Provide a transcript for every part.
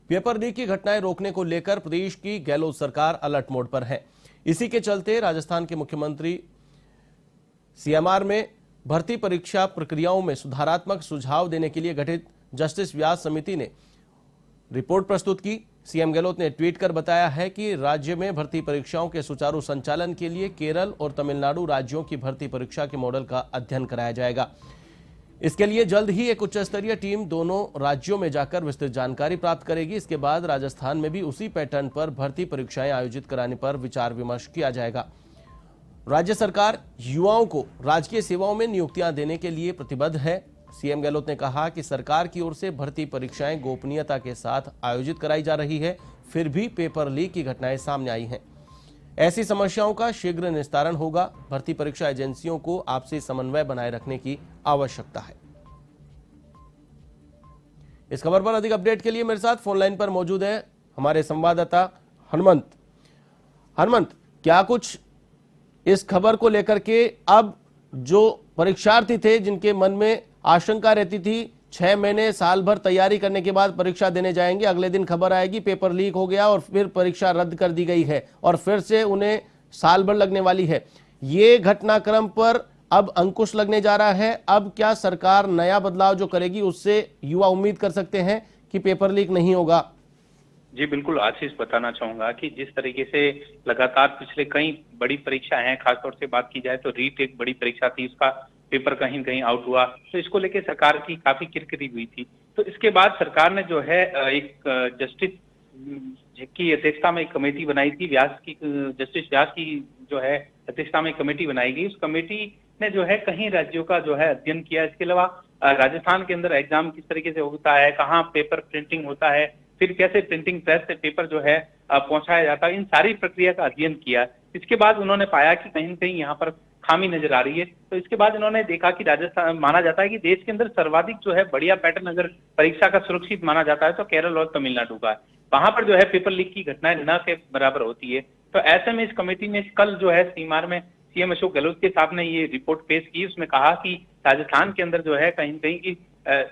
Paper leak की घटनाएं रोकने को लेकर प्रदेश की गहलोत सरकार अलर्ट मोड पर है। इसी के चलते राजस्थान के मुख्यमंत्री सीएमआर में भर्ती परीक्षा प्रक्रियाओं में सुधारात्मक सुझाव देने के लिए गठित जस्टिस व्यास समिति ने रिपोर्ट प्रस्तुत की। सीएम गहलोत ने ट्वीट कर बताया है कि राज्य में भर्ती परीक्षाओं के सुचारू संचालन के लिए केरल और तमिलनाडु राज्यों की भर्ती परीक्षा के मॉडल का अध्ययन कराया जाएगा। इसके लिए जल्द ही एक उच्च स्तरीय टीम दोनों राज्यों में जाकर विस्तृत जानकारी प्राप्त करेगी। इसके बाद राजस्थान में भी उसी पैटर्न पर भर्ती परीक्षाएं आयोजित कराने पर विचार विमर्श किया जाएगा। राज्य सरकार युवाओं को राजकीय सेवाओं में नियुक्तियां देने के लिए प्रतिबद्ध है। सीएम गहलोत ने कहा कि सरकार की ओर से भर्ती परीक्षाएं गोपनीयता के साथ आयोजित कराई जा रही है, फिर भी पेपर लीक की घटनाएं सामने आई हैं। ऐसी समस्याओं का शीघ्र निस्तारण होगा। भर्ती परीक्षा एजेंसियों को आपसी समन्वय बनाए रखने की आवश्यकता है। इस खबर पर अधिक अपडेट के लिए मेरे साथ फोन लाइन पर मौजूद है हमारे संवाददाता हनुमंत। हनुमंत, क्या कुछ इस खबर को लेकर के अब जो परीक्षार्थी थे जिनके मन में आशंका रहती थी 6 महीने साल भर तैयारी करने के बाद परीक्षा देने जाएंगे, अगले दिन खबर आएगी पेपर लीक हो गया और फिर परीक्षा रद्द कर दी गई है और फिर से उन्हें साल भर लगने वाली है, ये घटनाक्रम पर अब अंकुश लगने जा रहा है। अब क्या सरकार नया बदलाव जो करेगी उससे युवा उम्मीद कर सकते हैं कि पेपर लीक नहीं होगा? जी बिल्कुल आशीष, बताना चाहूंगा कि जिस तरीके से लगातार पिछले कई बड़ी परीक्षा हैं, खासतौर से बात की जाए तो रीट एक बड़ी परीक्षा थी, उसका पेपर कहीं कहीं आउट हुआ, तो इसको लेके सरकार की काफी किरकिरी हुई थी। तो इसके बाद सरकार ने जो है एक जस्टिस की अध्यक्षता में एक कमेटी बनाई थी, जस्टिस व्यास की जो है अध्यक्षता में कमेटी बनाई गई। उस कमेटी ने जो है कहीं राज्यों का जो है अध्ययन किया। इसके अलावा राजस्थान के अंदर एग्जाम किस तरीके से होता है, कहाँ पेपर प्रिंटिंग होता है, फिर कैसे प्रिंटिंग प्रेस से पेपर जो है पहुंचाया जाता है, इन सारी प्रक्रिया का अध्ययन किया। इसके बाद उन्होंने पाया कि कहीं न कहीं यहाँ पर खामी नजर आ रही है। तो इसके बाद इन्होंने देखा कि राजस्थान, माना जाता है कि देश के अंदर सर्वाधिक जो है बढ़िया पैटर्न अगर परीक्षा का सुरक्षित माना जाता है तो केरल और तमिलनाडु का है। वहां पर जो है पेपर लीक की घटनाएं न के बराबर होती है। तो ऐसे में इस कमेटी ने कल जो है सीमार में सीएम अशोक गहलोत के सामने ये रिपोर्ट पेश की। उसमें कहा कि राजस्थान के अंदर जो है कहीं न कहीं की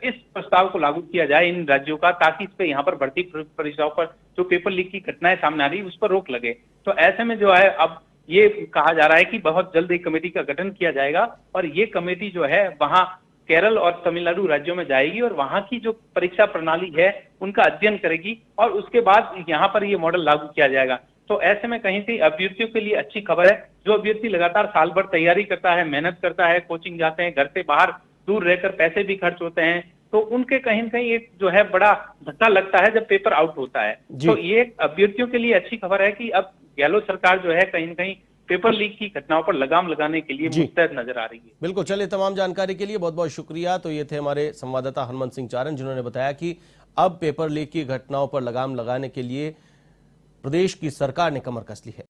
इस प्रस्ताव को लागू किया जाए इन राज्यों का, ताकि इस पे यहाँ पर भर्ती परीक्षाओं पर जो पेपर लीक की घटनाएं सामने आ रही है उस पर रोक लगे। तो ऐसे में जो है अब ये कहा जा रहा है कि बहुत जल्द एक कमेटी का गठन किया जाएगा और ये कमेटी जो है वहां केरल और तमिलनाडु राज्यों में जाएगी और वहां की जो परीक्षा प्रणाली है उनका अध्ययन करेगी और उसके बाद यहाँ पर ये मॉडल लागू किया जाएगा। तो ऐसे में कहीं से अभ्यर्थियों के लिए अच्छी खबर है। जो अभ्यर्थी लगातार साल भर तैयारी करता है, मेहनत करता है, कोचिंग जाते हैं, घर से बाहर दूर रहकर पैसे भी खर्च होते हैं, तो उनके कहीं न कहीं एक जो है बड़ा धक्का लगता है जब पेपर आउट होता है। तो ये अभ्यर्थियों के लिए अच्छी खबर है कि अब गहलोत सरकार जो है कहीं न कहीं पेपर लीक की घटनाओं पर लगाम लगाने के लिए मुस्तैद नजर आ रही है। बिल्कुल, चलिए, तमाम जानकारी के लिए बहुत बहुत शुक्रिया। तो ये थे हमारे संवाददाता हनुमंत सिंह चारण, जिन्होंने बताया कि अब पेपर लीक की घटनाओं पर लगाम लगाने के लिए प्रदेश की सरकार ने कमर कस ली है।